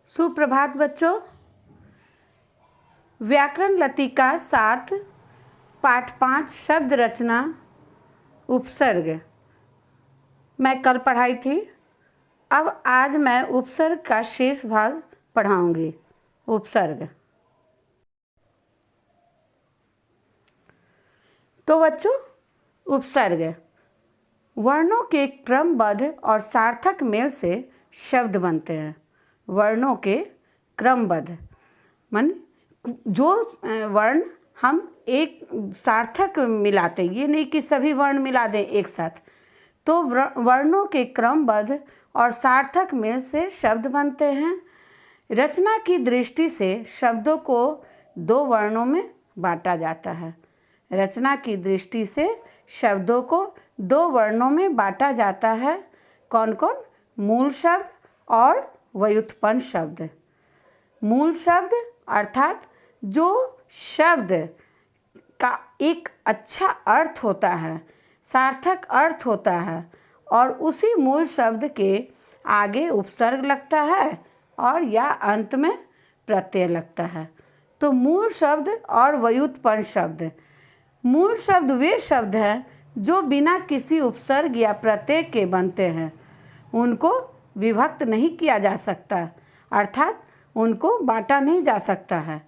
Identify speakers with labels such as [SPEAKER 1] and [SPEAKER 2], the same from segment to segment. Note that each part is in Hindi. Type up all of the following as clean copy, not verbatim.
[SPEAKER 1] सुप्रभात बच्चों। व्याकरण लतिका 7 पाठ 5 शब्द रचना उपसर्ग मैं कल पढ़ाई थी। अब आज मैं उपसर्ग का शेष भाग पढ़ाऊंगी। उपसर्ग तो बच्चों, उपसर्ग वर्णों के क्रमबद्ध और सार्थक मेल से शब्द बनते हैं। वर्णों के क्रमबद्ध मन जो वर्ण हम एक सार्थक मिलाते, ये नहीं कि सभी वर्ण मिला दें एक साथ। तो वर्णों के क्रमबद्ध और सार्थक मेल से शब्द बनते हैं। रचना की दृष्टि से शब्दों को दो वर्णों में बांटा जाता है। रचना की दृष्टि से शब्दों को दो वर्णों में बांटा जाता है। कौन कौन? मूल शब्द और व्युत्पन्न शब्द। मूल शब्द अर्थात जो शब्द का एक अच्छा अर्थ होता है, सार्थक अर्थ होता है, और उसी मूल शब्द के आगे उपसर्ग लगता है और या अंत में प्रत्यय लगता है। तो मूल शब्द और व्युत्पन्न शब्द। मूल शब्द वे शब्द हैं जो बिना किसी उपसर्ग या प्रत्यय के बनते हैं। उनको विभक्त नहीं किया जा सकता, अर्थात उनको बांटा नहीं जा सकता है।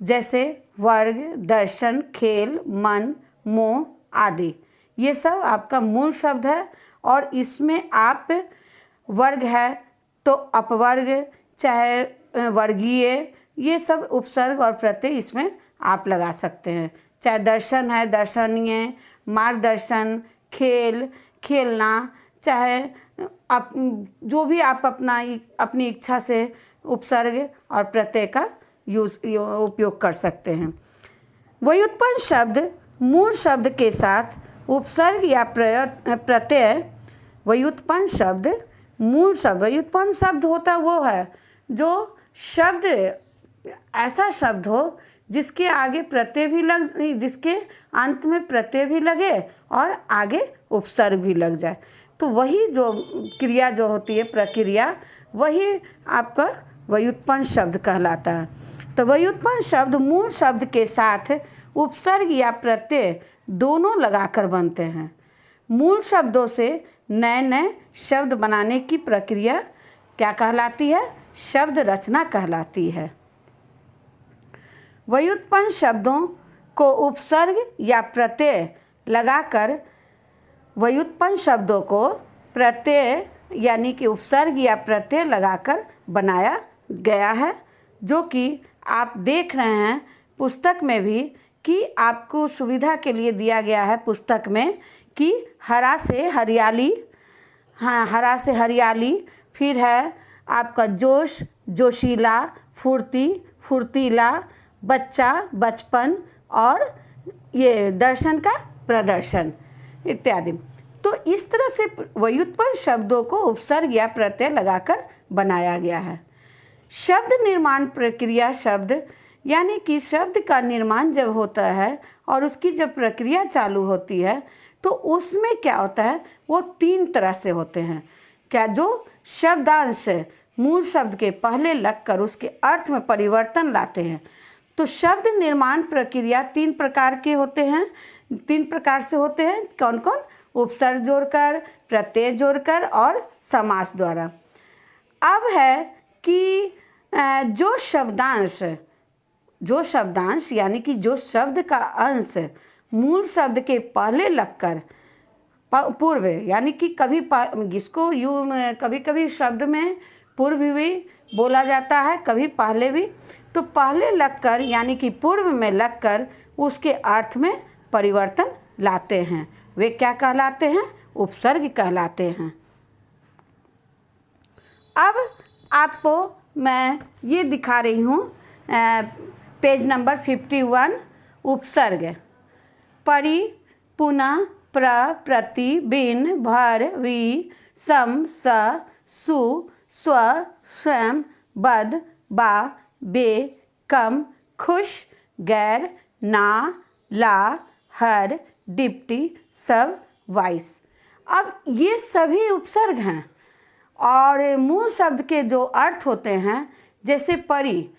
[SPEAKER 1] जैसे वर्ग, दर्शन, खेल, मन, मोह आदि, ये सब आपका मूल शब्द है। और इसमें आप वर्ग है तो अपवर्ग, चाहे वर्गीय, ये सब उपसर्ग और प्रत्यय इसमें आप लगा सकते हैं। चाहे दर्शन है, दर्शनीय, मार्गदर्शन, खेल, खेलना, चाहे आप जो भी आप अपनी इच्छा से उपसर्ग और प्रत्यय का उपयोग कर सकते हैं। व्युत्पन्न शब्द मूल शब्द के साथ उपसर्ग या प्रत्यय। व्युत्पन्न शब्द मूल शब्द, व्युत्पन्न शब्द होता वो है जो शब्द ऐसा शब्द हो जिसके आगे प्रत्यय भी लग, जिसके अंत में प्रत्यय भी लगे और आगे उपसर्ग भी लग जाए। तो वही जो क्रिया जो होती है, प्रक्रिया, वही आपका व्युत्पन्न शब्द कहलाता है। तो व्युत्पन्न शब्द मूल शब्द के साथ उपसर्ग या प्रत्यय दोनों लगाकर बनते हैं। मूल शब्दों से नए नए शब्द बनाने की प्रक्रिया क्या कहलाती है? शब्द रचना कहलाती है। व्युत्पन्न शब्दों को उपसर्ग या प्रत्यय लगाकर व्युत्पन्न शब्दों को प्रत्यय यानी कि उपसर्ग या प्रत्यय लगाकर बनाया गया है, जो कि आप देख रहे हैं पुस्तक में भी, कि आपको सुविधा के लिए दिया गया है पुस्तक में कि हरा से हरियाली, हाँ, हरा से हरियाली, फिर है आपका जोश, जोशीला, फुर्ती, फुर्तीला, बच्चा, बचपन, और ये दर्शन का प्रदर्शन इत्यादि। तो इस तरह से व्युत्पन्न शब्दों को उपसर्ग या प्रत्यय लगाकर बनाया गया है। शब्द निर्माण प्रक्रिया, शब्द यानी कि शब्द का निर्माण जब होता है और उसकी जब प्रक्रिया चालू होती है तो उसमें क्या होता है, वो 3 तरह से होते हैं। क्या? जो शब्दांश मूल शब्द के पहले लगकर उसके अर्थ में परिवर्तन लाते हैं। तो शब्द निर्माण प्रक्रिया 3 प्रकार के होते हैं, 3 प्रकार से होते हैं। कौन कौन? उपसर्ग जोड़कर, प्रत्यय जोड़कर और समास द्वारा। अब है कि जो शब्दांश यानी कि जो शब्द का अंश मूल शब्द के पहले लगकर पूर्व, यानी कि कभी जिसको यूँ कभी कभी शब्द में पूर्व भी बोला जाता है, कभी पहले भी। तो पहले लगकर यानी कि पूर्व में लगकर उसके अर्थ में परिवर्तन लाते हैं, वे क्या कहलाते हैं? उपसर्ग कहलाते हैं। अब आपको मैं ये दिखा रही हूँ पेज नंबर 51। उपसर्ग परि, पुनः, प्र, प्रति, बिन, भर, वि, सम, स, सु, स्व, स्वयं, बद, बा, बे, कम, खुश, गैर, ना, ला, हर, डिप्टी, सब, वाइस। अब ये सभी उपसर्ग हैं और मूल शब्द के जो अर्थ होते हैं जैसे परी।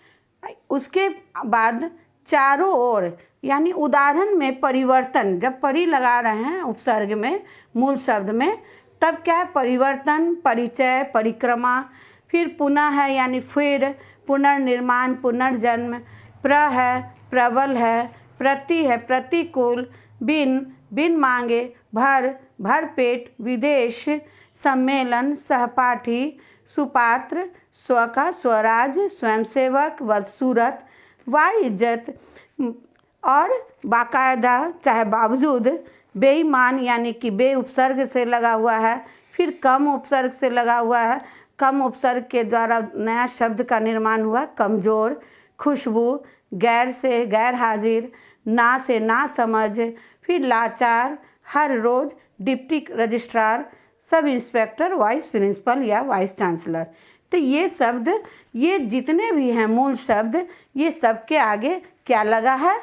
[SPEAKER 1] उसके बाद चारों ओर, यानी उदाहरण में परिवर्तन, जब परी लगा रहे हैं उपसर्ग में मूल शब्द में, तब क्या है, परिवर्तन, परिचय, परिक्रमा। फिर पुनः है यानी फिर, पुनर्निर्माण, पुनर्जन्म। प्र है प्रबल है, प्रति है प्रतिकूल, बिन बिन मांगे, भर भरपेट, विदेश, सम्मेलन, सहपाठी, सुपात्र, स्व का स्वराज, स्वयंसेवक, बदसूरत, वाइज्जत और बाकायदा चाहे बावजूद, बेईमान यानी कि बे उपसर्ग से लगा हुआ है, फिर कम उपसर्ग से लगा हुआ है, कम उपसर्ग के द्वारा नया शब्द का निर्माण हुआ, कमज़ोर, खुशबू, गैर से गैर हाजिर, ना से ना समझ, फिर लाचार, हर रोज़, deputy registrar, sub inspector, vice principal या वाइस चांसलर। तो ये शब्द, ये जितने भी हैं मूल शब्द, ये सब के आगे क्या लगा है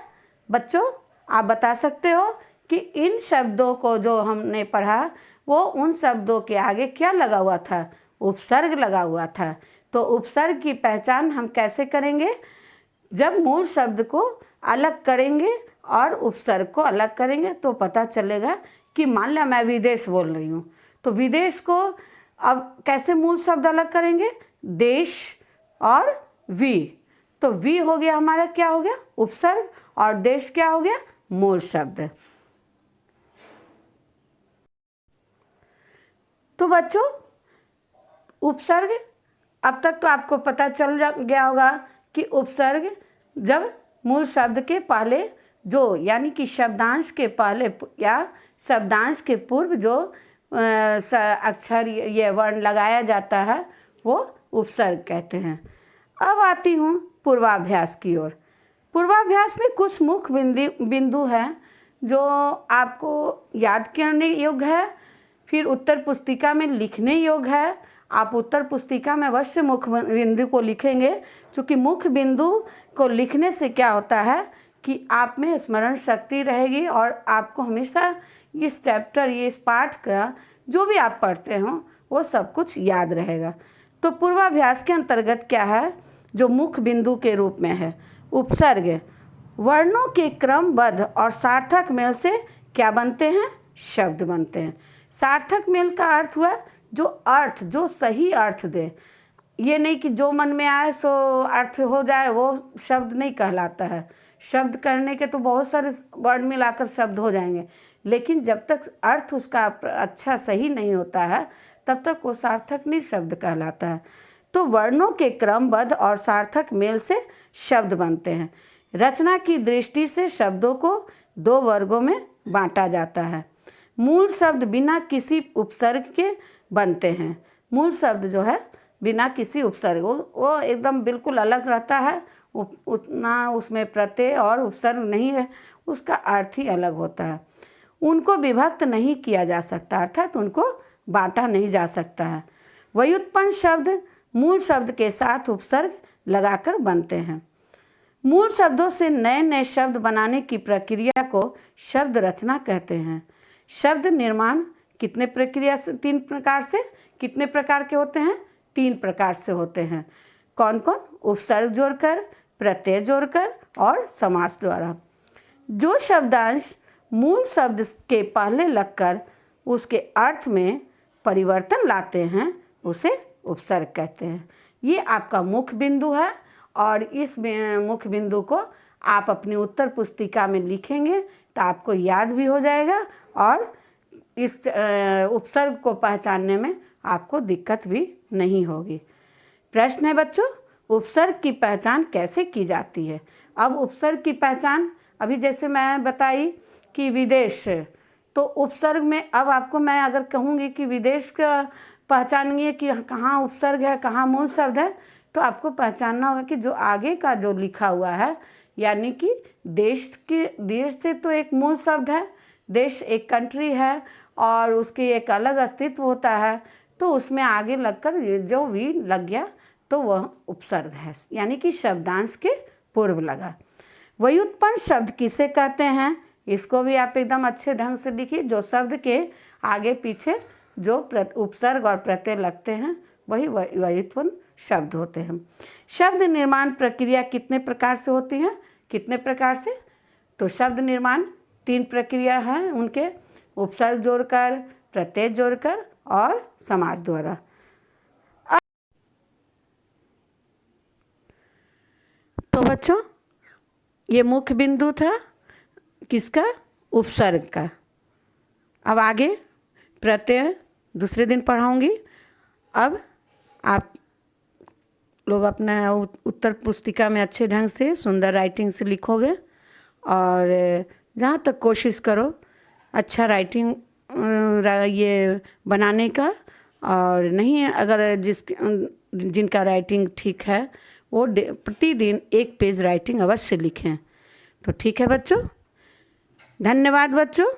[SPEAKER 1] बच्चों, आप बता सकते हो कि इन शब्दों को जो हमने पढ़ा वो उन शब्दों के आगे क्या लगा हुआ था, उपसर्ग लगा हुआ था। तो उपसर्ग की पहचान हम कैसे करेंगे, जब मूल शब्द को अलग करेंगे और उपसर्ग को अलग करेंगे तो पता चलेगा कि मान लिया मैं विदेश बोल रही हूँ, तो विदेश को अब कैसे मूल शब्द अलग करेंगे, देश और वी। तो वी हो गया हमारा, क्या हो गया, उपसर्ग, और देश क्या हो गया, मूल शब्द। तो बच्चों उपसर्ग, अब तक तो आपको पता चल गया होगा कि उपसर्ग जब मूल शब्द के पहले जो, यानी कि शब्दांश के पहले या शब्दांश के पूर्व जो अक्षर ये वर्ण लगाया जाता है वो उपसर्ग कहते हैं। अब आती हूँ पूर्वाभ्यास की ओर। पूर्वाभ्यास में कुछ मुख्य बिंदु हैं जो आपको याद करने योग्य है, फिर उत्तर पुस्तिका में लिखने योग्य है। आप उत्तर पुस्तिका में अवश्य मुख्य बिंदु को लिखेंगे, क्योंकि मुख्य बिंदु को लिखने से क्या होता है कि आप में स्मरण शक्ति रहेगी और आपको हमेशा इस चैप्टर, ये इस पाठ का जो भी आप पढ़ते हो वो सब कुछ याद रहेगा। तो पूर्वाभ्यास के अंतर्गत क्या है, जो मुख्य बिंदु के रूप में है, उपसर्ग वर्णों के क्रमबद्ध और सार्थक मेल से क्या बनते हैं, शब्द बनते हैं। सार्थक मेल का अर्थ हुआ जो अर्थ, जो सही अर्थ दे, ये नहीं कि जो मन में आए सो अर्थ हो जाए, वो शब्द नहीं कहलाता है। शब्द करने के तो बहुत सारे वर्ड मिलाकर शब्द हो जाएंगे, लेकिन जब तक अर्थ उसका अच्छा सही नहीं होता है तब तक वो सार्थक नहीं शब्द कहलाता है। तो वर्णों के क्रमबद्ध और सार्थक मेल से शब्द बनते हैं। रचना की दृष्टि से शब्दों को दो वर्गों में बांटा जाता है। मूल शब्द बिना किसी उपसर्ग के बनते हैं। मूल शब्द जो है बिना किसी उपसर्ग, वो एकदम बिल्कुल अलग रहता है, उतना उसमें प्रत्यय और उपसर्ग नहीं है, उसका अर्थ ही अलग होता है। उनको विभक्त नहीं किया जा सकता, अर्थात उनको बांटा नहीं जा सकता है। व्युत्पन्न शब्द मूल शब्द के साथ उपसर्ग लगाकर बनते हैं। मूल शब्दों से नए नए शब्द बनाने की प्रक्रिया को शब्द रचना कहते हैं। शब्द निर्माण कितने प्रक्रिया से, तीन प्रकार से, कितने प्रकार के होते हैं, तीन प्रकार से होते हैं। कौन कौन, उपसर्ग जोड़कर, प्रत्यय जोड़कर और समास द्वारा। जो शब्दांश मूल शब्द के पहले लगकर उसके अर्थ में परिवर्तन लाते हैं उसे उपसर्ग कहते हैं। ये आपका मुख्य बिंदु है और इस मुख्य बिंदु को आप अपनी उत्तर पुस्तिका में लिखेंगे तो आपको याद भी हो जाएगा और इस उपसर्ग को पहचानने में आपको दिक्कत भी नहीं होगी। प्रश्न है बच्चों, उपसर्ग की पहचान कैसे की जाती है। अब उपसर्ग की पहचान, अभी जैसे मैं बताई कि विदेश, तो उपसर्ग में अब आपको मैं अगर कहूँगी कि विदेश का पहचानिए कि कहाँ उपसर्ग है कहाँ मूल शब्द है, तो आपको पहचानना होगा कि जो आगे का जो लिखा हुआ है, यानी कि देश से तो एक मूल शब्द है, देश एक कंट्री है और उसकी एक अलग अस्तित्व होता है, तो उसमें आगे लगकर जो भी लग गया तो वह उपसर्ग है, यानी कि शब्दांश के पूर्व लगा। व्युत्पन्न शब्द किसे कहते हैं, इसको भी आप एकदम अच्छे ढंग से लिखिए। जो शब्द के आगे पीछे जो उपसर्ग और प्रत्यय लगते हैं वही व्युत्पन्न शब्द होते हैं। शब्द निर्माण प्रक्रिया कितने प्रकार से होती है? कितने प्रकार से? तो शब्द निर्माण 3 प्रक्रिया है उनके, उपसर्ग जोड़कर, प्रत्यय जोड़कर और समास द्वारा। तो बच्चों ये मुख्य बिंदु था किसका? उपसर्ग का। अब आगे प्रत्यय दूसरे दिन पढ़ाऊंगी। अब आप लोग अपना उत्तर पुस्तिका में अच्छे ढंग से सुंदर राइटिंग से लिखोगे और जहाँ तक कोशिश करो अच्छा राइटिंग ये बनाने का। और नहीं अगर जिनका राइटिंग ठीक है वो प्रतिदिन 1 पेज राइटिंग अवश्य लिखें। तो ठीक है बच्चों, धन्यवाद बच्चों।